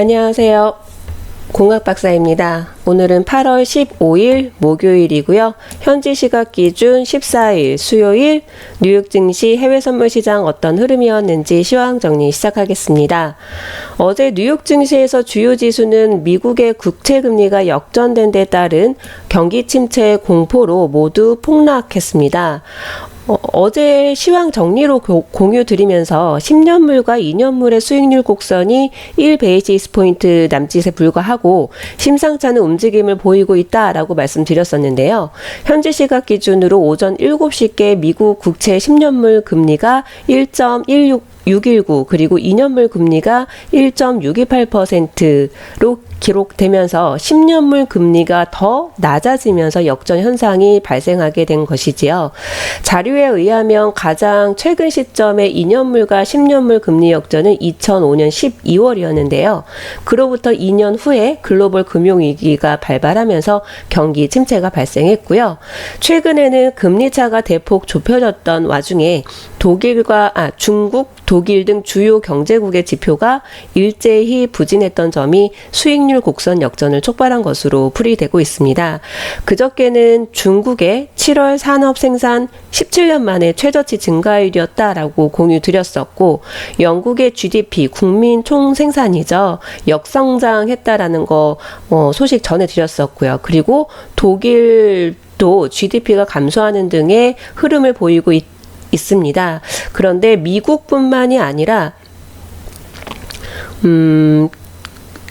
안녕하세요. 공학박사입니다. 오늘은 8월 15일 목요일이고요. 현지 시각 기준 14일 수요일 뉴욕 증시 해외 선물 시장 어떤 흐름이었는지 시황 정리 시작하겠습니다. 어제 뉴욕 증시에서 주요 지수는 미국의 국채 금리가 역전된 데 따른 경기 침체 공포로 모두 폭락했습니다. 어제 시황 정리로 공유 드리면서 10년물과 2년물의 수익률 곡선이 1베이시스 포인트 남짓에 불과하고 심상치 않은 움직임을 보이고 있다라고 말씀드렸었는데요. 현지 시각 기준으로 오전 7시께 미국 국채 10년물 금리가 1.619 그리고 2년물 금리가 1.628%로 기록되면서 10년물 금리가 더 낮아지면서 역전 현상이 발생하게 된 것이지요. 자료에 의하면 가장 최근 시점의 2년물과 10년물 금리 역전은 2005년 12월이었는데요. 그로부터 2년 후에 글로벌 금융위기가 발발하면서 경기 침체가 발생했고요. 최근에는 금리차가 대폭 좁혀졌던 와중에 중국, 독일 등 주요 경제국의 지표가 일제히 부진했던 점이 수익률 곡선 역전을 촉발한 것으로 풀이되고 있습니다. 그저께는 중국의 7월 산업 생산 17년 만에 최저치 증가율이었다라고 공유 드렸었고, 영국의 GDP 국민 총생산이죠. 역성장했다라는 거 소식 전해드렸었고요. 그리고 독일도 GDP가 감소하는 등의 흐름을 보이고 있습니다. 그런데 미국뿐만이 아니라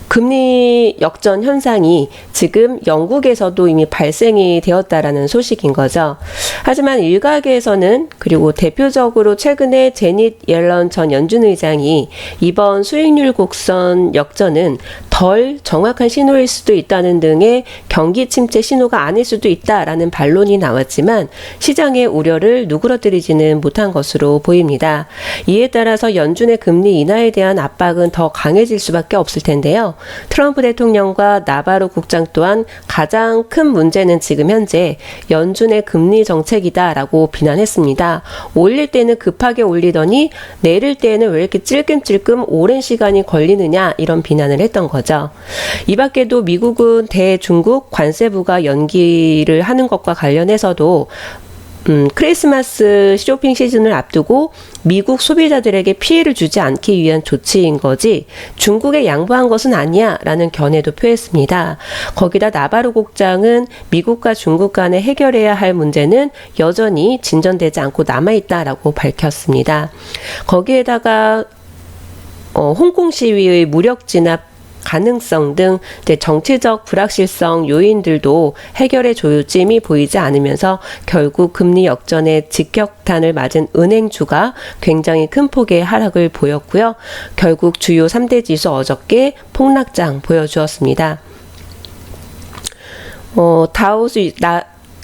금리 역전 현상이 지금 영국에서도 이미 발생이 되었다라는 소식인 거죠. 하지만 일각에서는, 그리고 대표적으로 최근에 제닛 옐런 전 연준 의장이 이번 수익률 곡선 역전은 덜 정확한 신호일 수도 있다는 등의 경기 침체 신호가 아닐 수도 있다라는 반론이 나왔지만 시장의 우려를 누그러뜨리지는 못한 것으로 보입니다. 이에 따라서 연준의 금리 인하에 대한 압박은 더 강해질 수밖에 없을 텐데요. 트럼프 대통령과 나바로 국장 또한 가장 큰 문제는 지금 현재 연준의 금리 정책이다라고 비난했습니다. 올릴 때는 급하게 올리더니 내릴 때는 왜 이렇게 찔끔찔끔 오랜 시간이 걸리느냐, 이런 비난을 했던 거죠. 이 밖에도 미국은 대중국 관세부가 연기를 하는 것과 관련해서도 크리스마스 쇼핑 시즌을 앞두고 미국 소비자들에게 피해를 주지 않기 위한 조치인 거지 중국에 양보한 것은 아니야 라는 견해도 표했습니다. 거기다 나바로 국장은 미국과 중국 간에 해결해야 할 문제는 여전히 진전되지 않고 남아있다라고 밝혔습니다. 거기에다가 홍콩 시위의 무력 진압 가능성 등 정치적 불확실성 요인들도 해결의 조짐이 보이지 않으면서 결국 금리 역전의 직격탄을 맞은 은행주가 굉장히 큰 폭의 하락을 보였고요. 결국 주요 3대 지수 어저께 폭락장 보여주었습니다.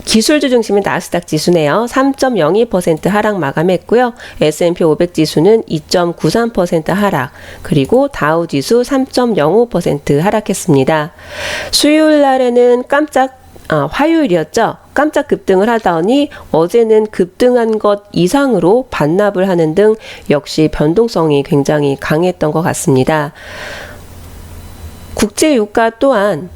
기술주 중심의 나스닥 지수네요. 3.02% 하락 마감했고요. S&P 500 지수는 2.93% 하락, 그리고 다우 지수 3.05% 하락했습니다. 수요일 날에는 화요일이었죠. 깜짝 급등을 하더니 어제는 급등한 것 이상으로 반납을 하는 등 역시 변동성이 굉장히 강했던 것 같습니다. 국제 유가 또한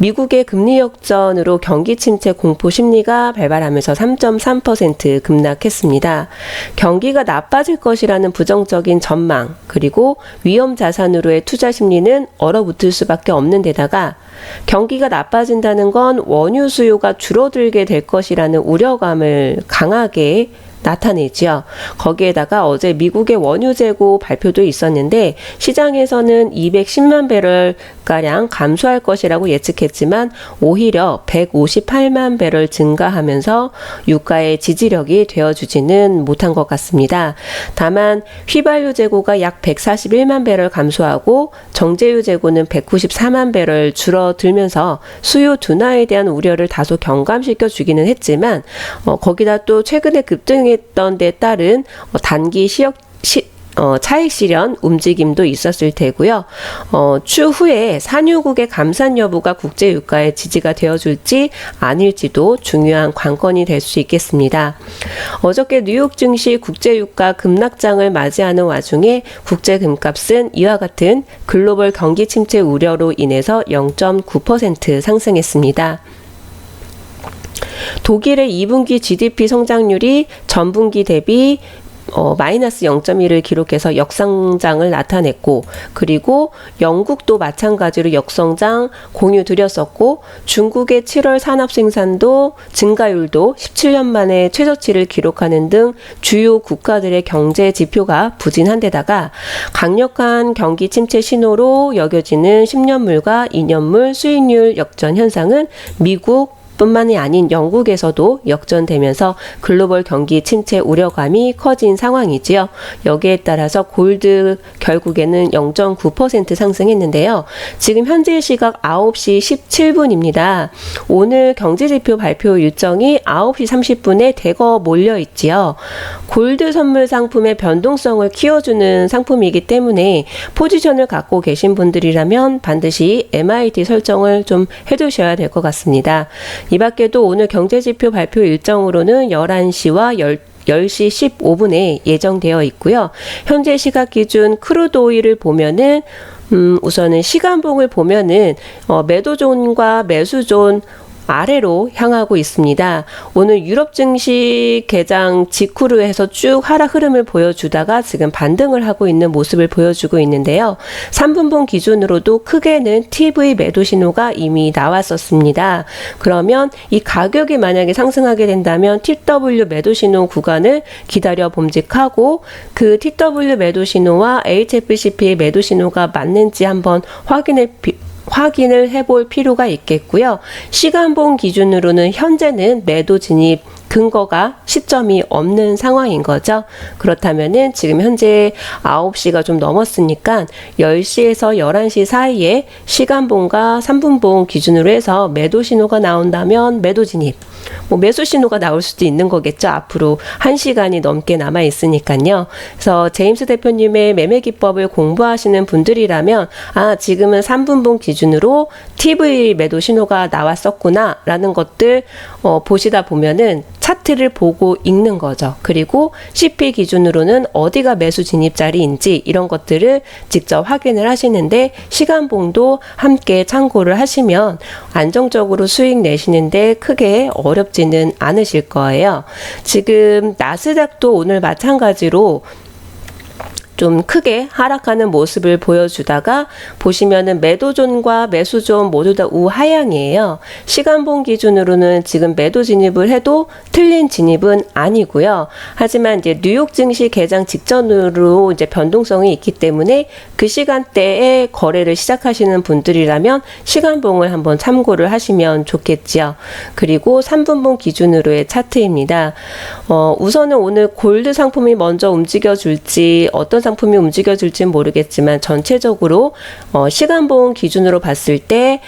미국의 금리 역전으로 경기 침체 공포 심리가 발발하면서 3.3% 급락했습니다. 경기가 나빠질 것이라는 부정적인 전망, 그리고 위험 자산으로의 투자 심리는 얼어붙을 수밖에 없는 데다가 경기가 나빠진다는 건 원유 수요가 줄어들게 될 것이라는 우려감을 강하게 나타내지요. 거기에다가 어제 미국의 원유 재고 발표도 있었는데 시장에서는 210만 배럴가량 감소할 것이라고 예측했지만 오히려 158만 배럴 증가하면서 유가의 지지력이 되어주지는 못한 것 같습니다. 다만 휘발유 재고가 약 141만 배럴 감소하고 정제유 재고는 194만 배럴 줄어들면서 수요 둔화에 대한 우려를 다소 경감시켜 주기는 했지만 거기다 또 최근에 급등했던 데 따른 단기 차익 실현 움직임도 있었을 테고요. 추후에 산유국의 감산 여부가 국제 유가의 지지가 되어줄지 아닐지도 중요한 관건이 될 수 있겠습니다. 어저께 뉴욕 증시 국제 유가 급락장을 맞이하는 와중에 국제 금값은 이와 같은 글로벌 경기 침체 우려로 인해서 0.9% 상승했습니다. 독일의 2분기 GDP 성장률이 전분기 대비 마이너스 0.1을 기록해서 역성장을 나타냈고, 그리고 영국도 마찬가지로 역성장 공유 드렸었고, 중국의 7월 산업 생산도 증가율도 17년 만에 최저치를 기록하는 등 주요 국가들의 경제 지표가 부진한 데다가 강력한 경기 침체 신호로 여겨지는 10년물과 2년물 수익률 역전 현상은 미국 뿐만이 아닌 영국에서도 역전되면서 글로벌 경기 침체 우려감이 커진 상황이지요. 여기에 따라서 골드 결국에는 0.9% 상승했는데요. 지금 현재 시각 9시 17분입니다. 오늘 경제지표 발표 일정이 9시 30분에 대거 몰려있지요. 골드 선물 상품의 변동성을 키워주는 상품이기 때문에 포지션을 갖고 계신 분들이라면 반드시 MIT 설정을 좀 해두셔야 될 것 같습니다. 이 밖에도 오늘 경제지표 발표 일정으로는 11시와 10시 15분에 예정되어 있고요. 현재 시각 기준 크루드 오일을 보면은 우선은 시간봉을 보면은 매도존과 매수존 아래로 향하고 있습니다. 오늘 유럽 증시 개장 직후로 해서 쭉 하락 흐름을 보여주다가 지금 반등을 하고 있는 모습을 보여주고 있는데요. 3분봉 기준으로도 크게는 TV 매도 신호가 이미 나왔었습니다. 그러면 이 가격이 만약에 상승하게 된다면 TW 매도 신호 구간을 기다려 봄직하고, 그 TW 매도 신호와 HFCP의 매도 신호가 맞는지 한번 확인을 해볼 필요가 있겠고요. 시간봉 기준으로는 현재는 매도 진입 근거가 시점이 없는 상황인 거죠. 그렇다면은 지금 현재 9시가 좀 넘었으니까 10시에서 11시 사이에 시간봉과 3분봉 기준으로 해서 매도 신호가 나온다면 매도 진입, 매수 신호가 나올 수도 있는 거겠죠. 앞으로 1시간이 넘게 남아 있으니까요. 그래서 제임스 대표님의 매매 기법을 공부하시는 분들이라면 지금은 3분봉 기준으로 TV 매도 신호가 나왔었구나 라는 것들 보시다 보면은 차트를 보고 읽는 거죠. 그리고 CP 기준으로는 어디가 매수 진입 자리인지 이런 것들을 직접 확인을 하시는데, 시간봉도 함께 참고를 하시면 안정적으로 수익 내시는데 크게 어렵지는 않으실 거예요. 지금 나스닥도 오늘 마찬가지로 좀 크게 하락하는 모습을 보여주다가 보시면은 매도존과 매수존 모두 다 우하향이에요. 시간봉 기준으로는 지금 매도 진입을 해도 틀린 진입은 아니고요. 하지만 이제 뉴욕 증시 개장 직전으로 이제 변동성이 있기 때문에 그 시간대에 거래를 시작하시는 분들이라면 시간봉을 한번 참고를 하시면 좋겠지요. 그리고 3분봉 기준으로의 차트입니다. 우선은 오늘 골드 상품이 먼저 움직여줄지 어떤 상품이 움직여줄지는 모르겠지만 전체적으로 시간봉 기준으로 봤을 때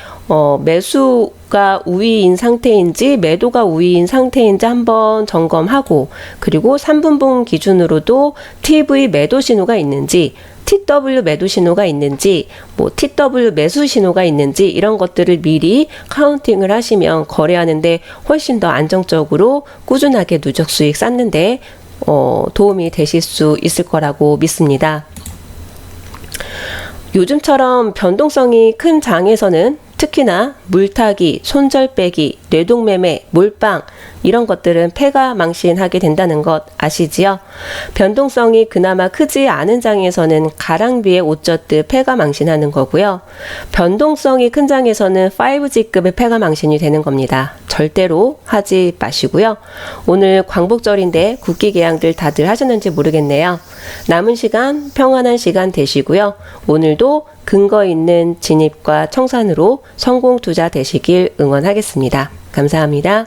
매수가 우위인 상태인지 매도가 우위인 상태인지 한번 점검하고, 그리고 3분봉 기준으로도 TV 매도 신호가 있는지, TW 매도 신호가 있는지, TW 매수 신호가 있는지 이런 것들을 미리 카운팅을 하시면 거래하는데 훨씬 더 안정적으로 꾸준하게 누적 수익 쌓는데 도움이 되실 수 있을 거라고 믿습니다. 요즘처럼 변동성이 큰 장에서는 특히나 물타기, 손절빼기, 뇌동매매, 몰빵 이런 것들은 패가 망신하게 된다는 것 아시지요? 변동성이 그나마 크지 않은 장에서는 가랑비에 옷 젖듯 패가 망신하는 거고요. 변동성이 큰 장에서는 5G급의 패가 망신이 되는 겁니다. 절대로 하지 마시고요. 오늘 광복절인데 국기 개양들 다들 하셨는지 모르겠네요. 남은 시간 평안한 시간 되시고요. 오늘도 근거 있는 진입과 청산으로 성공 투자 되시길 응원하겠습니다. 감사합니다.